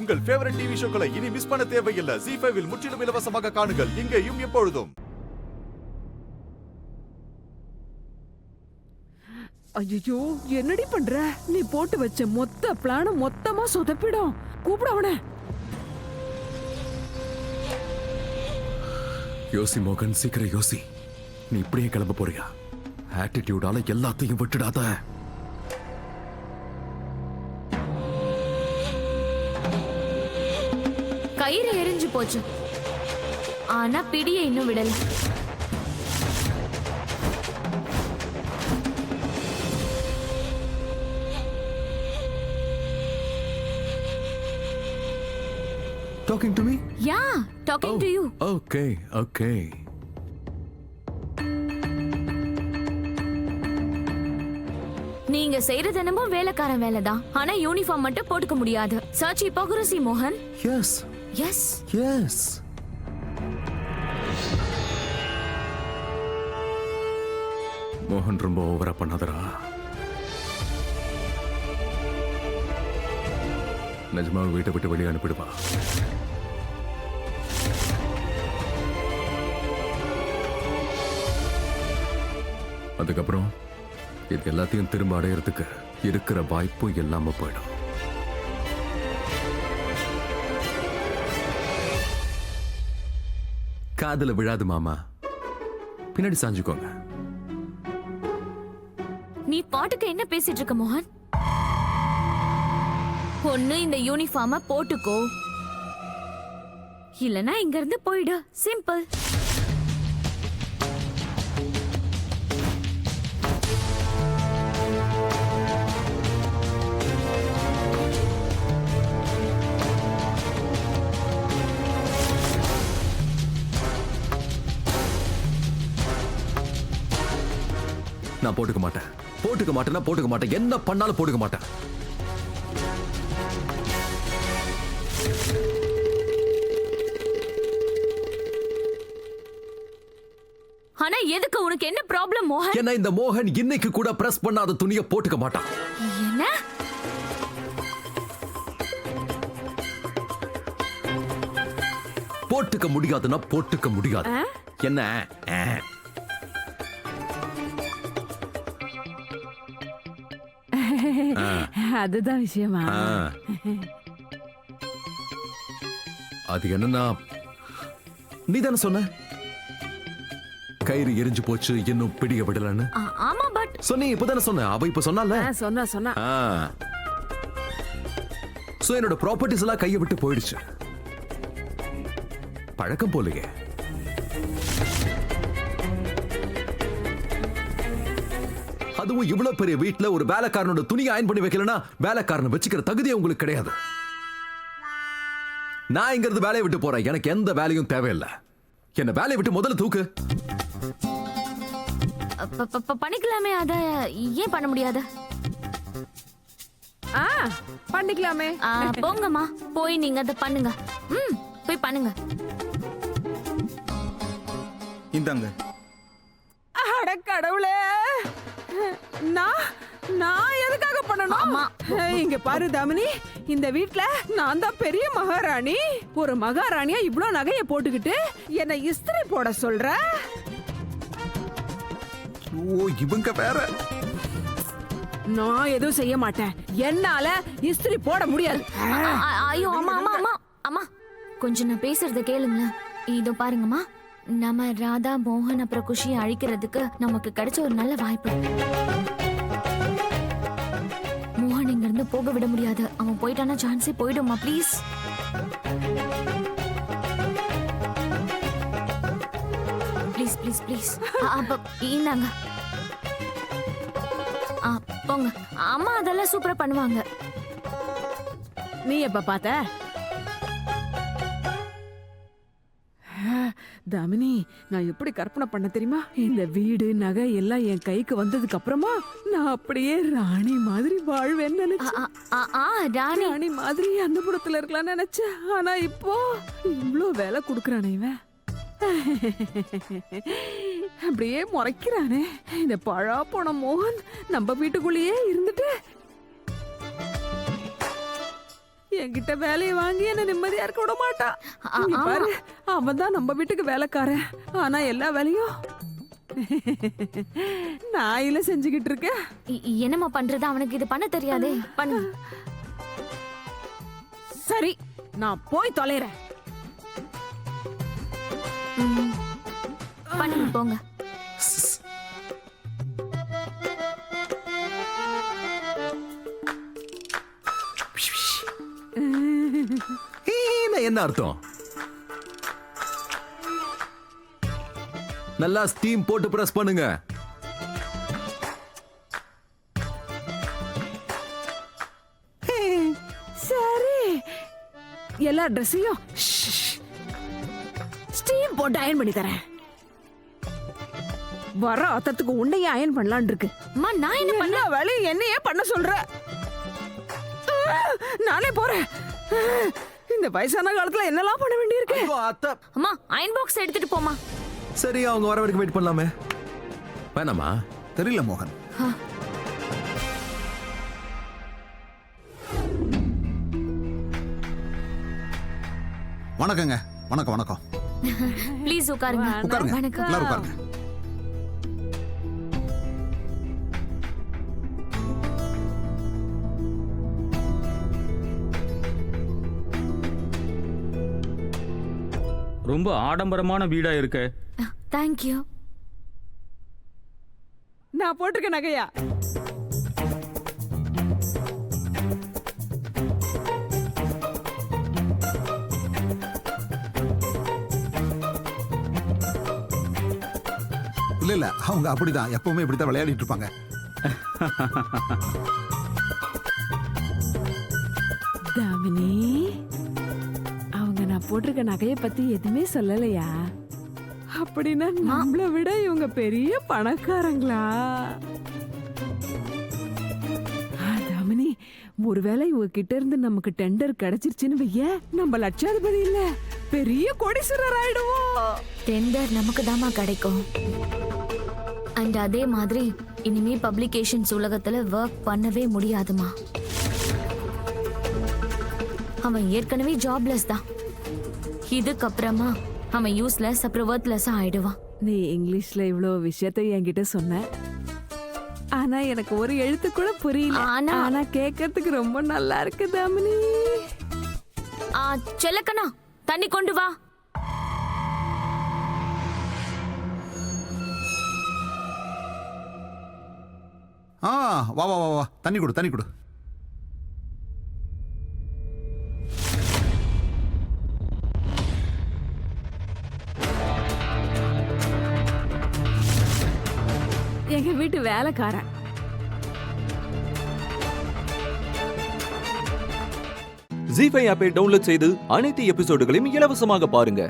உங்கள் favourite TV ஷோக்களை இனி miss பண்ண தேவையில்லை. ZEE5 இல் முற்றிலும் இலவசமாக காணுங்கள். இங்கேயும் எப்பொழுதும். ஐயோ, என்னடி பண்ற? நீ போட்டு வச்ச மொத்த பிளான மொத்தமா சொதப்பிடும். கூப்பிட அவன. யோசி மோகன், சீக்கிரம் யோசி. நீ இப்படியே கிளம்ப போறியா? ஆட்டிடியூடால எல்லாத்தையும் விட்டுடாத. கயிறு எரிஞ்சு போச்சு, ஆனா பிடியை இன்னும் விடல. Talking to me? Yeah, talking to you. Okay, okay. நீங்க செய்யறது என்னமோ வேலைக்காரன் வேலைதான், ஆனா யூனிஃபார்ம் மட்டும் போட்டுக்க முடியாது. சர்ச் ஹிப்போக்ரசி மோகன். Yes. Yes. Yes. மோகன் ரொம்ப ஓவரா பண்ணாதடா. நிஜமா வீட்டை விட்டு வெளியே அனுப்பிடுவா. அதுக்கப்புறம் இது எல்லாத்தையும் திரும்ப அடையறதுக்கு இருக்கிற வாய்ப்பு இல்லாம போயிடும். காதுல விழாது மாமா, பின்னாடி சாஞ்சுக்கோங்க. நீ பாட்டுக்கு என்ன பேசிட்டு இருக்க மோகன்? ஒண்ணு இந்த யூனிஃபார்ம போட்டுக்கோ, இல்லனா இங்க இருந்து போயிடு. சிம்பிள். நான் போட்டுக்க மாட்டேன். போட்டுக்க மாட்டேன்னா போட்டுக்க மாட்டேன். என்ன பண்ணாலும் போட்டுக்க மாட்டேன். ஆனா எதுக்கு? உனக்கு என்ன ப்ராப்ளம் மோகன்? என்ன இந்த மோகன் இன்னைக்கு கூட பிரஸ் பண்ணாத துணியை போட்டுக்க மாட்டான். என்ன? போட்டுக்க முடியாதுன்னா போட்டுக்க முடியாது. என்ன? அதுதான் விஷயமா? அது என்னன்னா, நீ தானே சொன்ன கயிறு எரிஞ்சு போச்சு, இன்னும் பிடிக்க விடலன்னு. ஆமா, பட் சொன்னி இப்பதானே சொன்ன. அவ இப்ப சொன்னால. சொன்னா சோ என்னோட ப்ராப்பர்ட்டிஸ் எல்லாம் கையை விட்டு போயிடுச்சு. பழக்கம் போலயே. அதுவும் இவ்வளவு பெரிய வீட்டுல ஒரு வேலைக்காரனோட துணியை அயன் பண்ணி வைக்கலனா வேலைக்காரனை வச்சுக்கிற தகுதியே உங்களுக்கு கிடையாது. நான் இங்க இருந்து வேலையை விட்டு போறேன். எனக்கு எந்த வேலையும் தேவையில்லை. என்ன வேலையை விட்டு முதல்ல தூக்கு. பண்ணிக்கலாமே, அத ஏன் பண்ண முடியாது? பண்ணிக்கலாமே. போங்கம்மா, போய் நீங்க அதை பண்ணுங்க. போய் பண்ணுங்க. இந்தாங்க. அட கடவுளே, நான் எதுக்காக பண்ணணும்? இங்க பாரு தாமினி, இந்த வீட்ல நான் தான் பெரிய மகாராணி. ஒரு மகாராணியா இவ்ளோ நகைய போட்டுக்கிட்டு என்ன இஸ்திரி போட சொல்ற? ஓ, இவங்க வேற. நான் எதுவும் செய்ய மாட்டேன். என்னால இஸ்திரி போட முடியாது. ஐயோ, அம்மா கொஞ்சம் நான் பேசுறத கேளுங்களேன். இதோ பாருங்கம்மா, நம்ம ராதா, மோகன் அப்புறம் குஷியை அழிக்கிறதுக்கு நமக்கு கிடைச்ச ஒரு நல்ல வாய்ப்பு. மோகன் இங்க இருந்து போக விட முடியாது. அவன் போயிட்டானா சான்ஸே போயிடுமா? Please please please please. அப்ப இந்தாங்க, போங்க. அம்மா அதெல்லாம் சூப்பரா பண்ணுவாங்க. நீ எப்ப பார்த்த? தாமினி, நான் எப்படி கற்பனை பண்ண தெரியுமா? இந்த வீடு நகை எல்லாம் என் கைக்கு வந்ததுக்கு அப்புறமா நான் அப்படியே ராணி மாதிரி வாழ்வேன்னு நினைச்சேன். ராணி மாதிரி அந்த புறத்துல இருக்கலாம் நினைச்சேன். ஆனா இப்போ இவ்ளோ வேலை கொடுக்கறானே இவன். அப்படியே முறைக்கிறானே இந்த பழா போன மோகன். நம்ம வீட்டுக்குள்ளேயே இருந்துட்டு என்கிட்ட வேலையை வாங்கி என்ன நிம்மதியா இருக்க விட மாட்டான். இங்க ஆமா. பாரு, அவன் தான் நம்ம வீட்டுக்கு வேலைக்காரன். ஆனா எல்லா வேலையும் நான் இல்ல செஞ்சுக்கிட்டு இருக்கேன். என்னம்மா பண்றது, அவனுக்கு இது பண்ண தெரியாதே. பண்ணு. சரி, நான் போய் தொலைறேன். ம். பண்ணுங்க போங்க. என்ன அர்த்தம்? நல்லா ஸ்டீம் போட்டு பிரஸ் பண்ணுங்க. சரி, எல்லா ட்ரெஸ்ஸையும் ஸ்டீம் போட்டு அயன் பண்ணி தரேன். வர அத்தத்துக்கு உன்னையே அயன் பண்ணலான் இருக்கு. அம்மா நான் என்ன பண்ண? எல்லா வேலையும் என்னையே பண்ண சொல்ற. நானே போறேன். இந்த வயசான காலத்துல என்னெல்லாம் பண்ண வேண்டியிருக்கு. ஐயோ, அத்தை. அம்மா அயன் பாக்ஸ் எடுத்துட்டு போமா. சரி, அவங்க வர வரைக்கும் வெயிட் பண்ணலாமே. வேணாமா? தெரியல மோகன். வணக்கங்க. வணக்கம் வணக்கம். ப்ளீஸ் உட்காருங்க. உட்காருங்க. வணக்கம். எல்லாரும் உட்காருங்க. ரொம்ப ஆடம்பரமான வீடா இருக்கு. தேங்க்யூ. நான் போட்டிருக்க நகையா? இல்ல அவங்க அப்படிதான் எப்பவுமே இப்படித்தான் விளையாடிட்டு இருப்பாங்க. தாமினி, அவங்க நான் போட்டிருக்க நகையை பத்தி எதுவுமே சொல்லலையா? அப்படின்னா நம்மள விட இவங்க பெரிய பணக்காரங்களா? தாமினி, ஒருவேளை இவங்க கிட்ட இருந்து நமக்கு டெண்டர் கிடைச்சிருச்சுன்னு வைய, நம்ம லட்சாதிபதி இல்ல பெரிய கோடீஸ்வரர் ஆயிடுவோம். டெண்டர் நமக்கு தாமா கிடைக்கும். அண்ட் அதே மாதிரி இனிமே பப்ளிகேஷன்ஸ் உலகத்துல ஒர்க் பண்ணவே முடியாதுமா. அவன் ஏற்கனவே ஜாப்லெஸ் தான். இதுக்கப்புறமா அவன் யூஸ்லெஸ் அப்புறம் ஒர்த்லெஸ் ஆயிடுவான். நீ இங்கிலீஷ்ல இவ்ளோ விஷயத்தை என்கிட்ட சொன்ன, ஆனா எனக்கு ஒரு எழுத்து கூட புரியல. ஆனா கேட்கறதுக்கு ரொம்ப நல்லா இருக்கு தாமினி. செல்லக்கண்ணா, தண்ணி கொண்டு வா. வா வா வா வா, தண்ணி கொடு தண்ணி கொடு. எங்க வீட்டு வேலைக்காரன். ஜீ5 ஆப்பை டவுன்லோட் செய்து அனைத்து எபிசோடுகளையும் இலவசமாக பாருங்க.